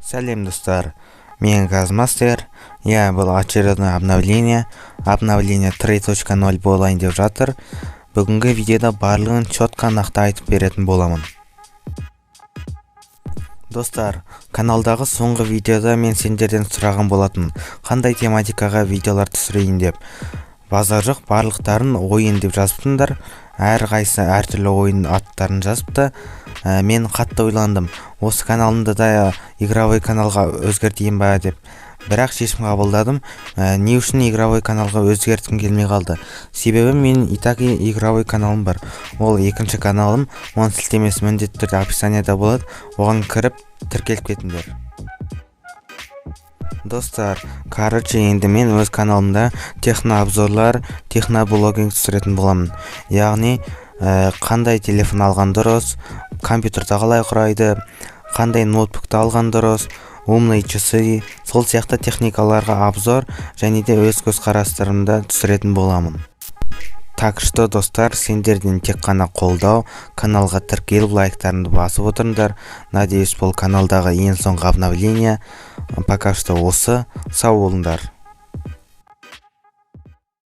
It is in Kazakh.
Сәлем достар, мен Газмастер. Бұл очередное обновление 3.0 болайын деп жатыр. Бүгінгі видеода барлығын четко нақты айтып беретін боламын. Достар, каналдағы соңғы видеода мен сендерден сұраған болатын, қандай тематикаға видеолар түсірейін деп. Базар жоқ, барлықтарын ойын деп жазыптыңдар. Әрқайсысы әртүрлі ойын аттарын жазыпты. Мен қатты ойландым, осы каналымды да игровой каналға өзгертейін ба деп. Бірақ шешім қабылдадым. Не үшін игровой каналға өзгерткім келмей қалды? Себебі мен итак игровой каналым бар. Ол екінші каналым, оның сілтемесі міндетті түрде описанияда болады. Оған кіріп тіркеліп кетіңдер. Достар, енді мен өз каналымда технообзорлар, техноблогинг түсіретін боламын. Яғни қандай телефон алған дұрыс, компьютерді қалай құрайды, қандай ноутбукты алған дұрыс, умный часы, сол сияқты техникаларға обзор және де өз көзқарастарымды түсіретін боламын. Так что, достар, сендерден тек қана қолдау, каналға тіркеліп лайктарыңды басып отырыңдар. Надеюсь, бұл каналдағы ең соңғы обновление. Пока что осы. Сау болыңдар.